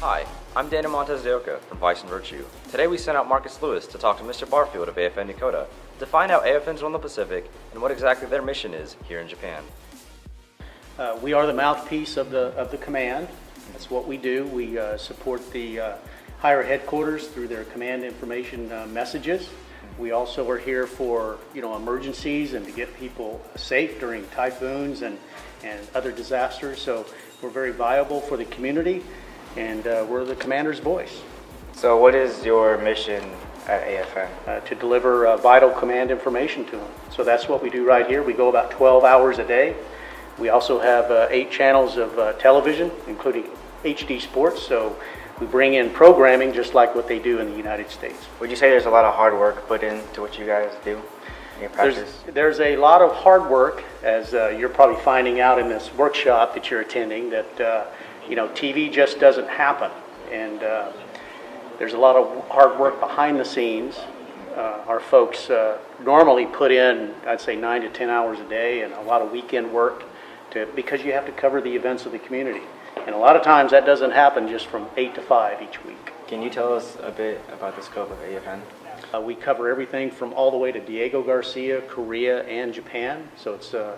Hi, I'm Daniel Montez de Oca from Vice and Virtue. Today we sent out Marcus Lewis to talk to Mr. Barfield of AFN Dakota to find out AFNs on the Pacific and what exactly their mission is here in Japan. We are the mouthpiece of the command. That's what we do. We support the higher headquarters through their command information messages. We also are here for emergencies and to get people safe during typhoons and other disasters. So we're very viable for the community, and we're the commander's voice. So what is your mission at AFN? To deliver vital command information to them. So that's what we do right here. We go about 12 hours a day. We also have 8 channels of television, including HD Sports, so we bring in programming just like what they do in the United States. Would you say there's a lot of hard work put into what you guys do in your practice? There's a lot of hard work, as you're probably finding out in this workshop that you're attending, that TV just doesn't happen, and there's a lot of hard work behind the scenes. Our folks normally put in, I'd say, 9 to 10 hours a day and a lot of weekend work because you have to cover the events of the community. And a lot of times that doesn't happen just from 8 to 5 each week. Can you tell us a bit about the scope of AFN? We cover everything from all the way to Diego Garcia, Korea, and Japan. So it's a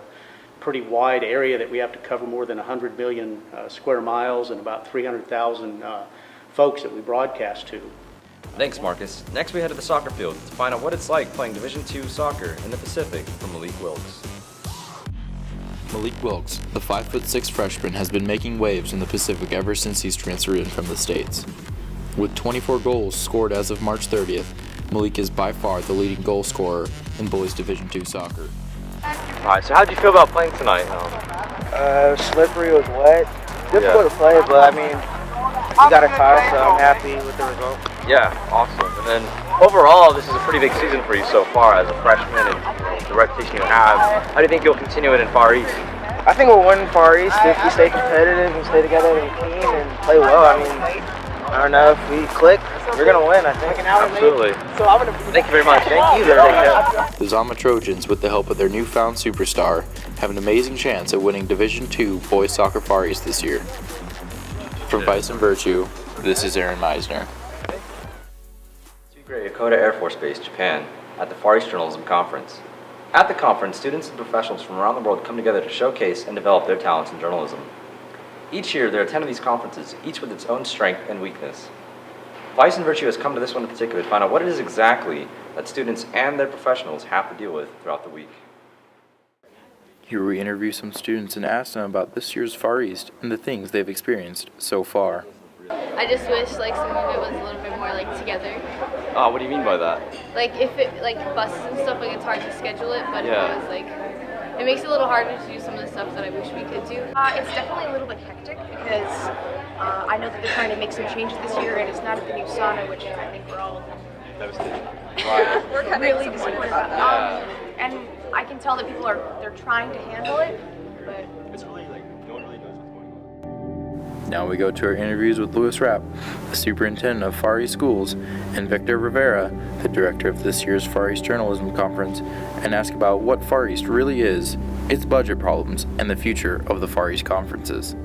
pretty wide area that we have to cover, more than 100 million square miles and about 300,000 folks that we broadcast to. Thanks, Marcus. Next we head to the soccer field to find out what it's like playing Division II soccer in the Pacific from Malik Wilkes. Malik Wilkes, the 5'6" freshman, has been making waves in the Pacific ever since he's transferred in from the States. With 24 goals scored as of March 30th, Malik is by far the leading goal scorer in boys Division II soccer. Alright, so how'd you feel about playing tonight? Slippery, it was wet. Difficult to play, but I mean, we got a tie, so I'm happy with the result. Yeah, awesome. And then overall, this is a pretty big season for you so far as a freshman and the reputation you have. How do you think you'll continue it in Far East? I think we'll win Far East if we stay competitive and stay together as a team and play well. I mean, I don't know, if we click, we're going to win, I think. Absolutely. Thank you very much. Thank you. The Zama Trojans, with the help of their newfound superstar, have an amazing chance at winning Division II boys soccer Far East this year. From Vice and Virtue, this is Aaron Meisner. Yokota Air Force Base, Japan, at the Far East Journalism Conference. At the conference, students and professionals from around the world come together to showcase and develop their talents in journalism. Each year, there are 10 of these conferences, each with its own strength and weakness. Vice and Virtue has come to this one in particular to find out what it is exactly that students and their professionals have to deal with throughout the week. Here we interview some students and ask them about this year's Far East and the things they've experienced so far. I just wish some of it was a little bit more together. What do you mean by that? If it buses and stuff, it's hard to schedule it, but Yeah. If it was it makes it a little harder to do some of the stuff that I wish we could do. It's definitely a little bit hectic because I know that they're trying to make some changes this year, and it's not at the new sauna, which I think we're all really disappointed about. And I can tell that people they're trying to handle it, but it's really no one really knows what's going on. Now we go to our interviews with Louis Rapp, the superintendent of Far East Schools, and Victor Rivera, the director of this year's Far East Journalism Conference, and ask about what Far East really is, its budget problems, and the future of the Far East conferences.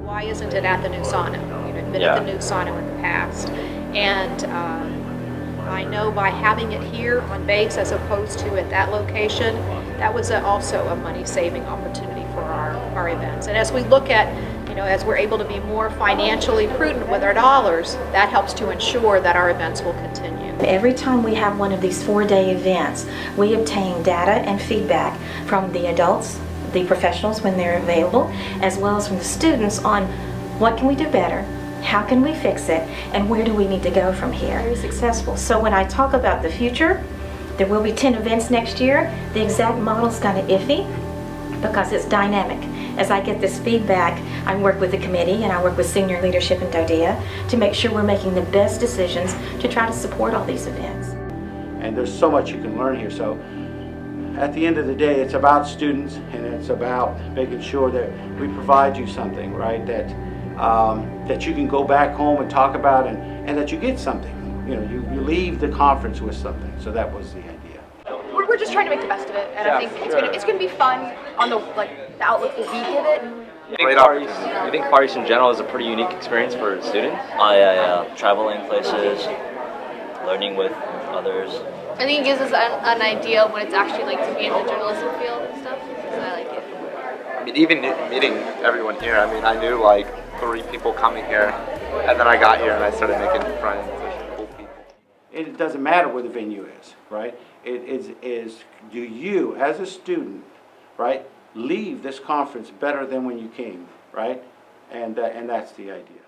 Why isn't it at the new sauna? We've been at the new sauna in the past. And I know by having it here on base as opposed to at that location, that was also a money-saving opportunity for our events. And as we look at, as we're able to be more financially prudent with our dollars, that helps to ensure that our events will continue. Every time we have one of these 4-day events, we obtain data and feedback from the adults, the professionals when they're available, as well as from the students on what can we do better, how can we fix it, and where do we need to go from here. Very successful. So when I talk about the future, there will be 10 events next year. The exact model's kind of iffy because it's dynamic. As I get this feedback, I work with the committee and I work with senior leadership in DoDEA to make sure we're making the best decisions to try to support all these events. And there's so much you can learn here. So at the end of the day, it's about students and it's about making sure that we provide you something, right? That you can go back home and talk about and that you get something. You leave the conference with something. So that was the idea. we're just trying to make the best of it, and I think it's gonna be fun on the outlook that we give it. You think Far East in general is a pretty unique experience for students? Oh yeah. Traveling places, learning with others. I think it gives us an idea of what it's actually like to be in the journalism field and stuff. So I like it. I mean, even meeting everyone here, I mean, I knew like 3 people coming here, and then I got here and I started making friends with cool people. It doesn't matter where the venue is, right? It is do you, as a student, right, leave this conference better than when you came, right? And that's the idea.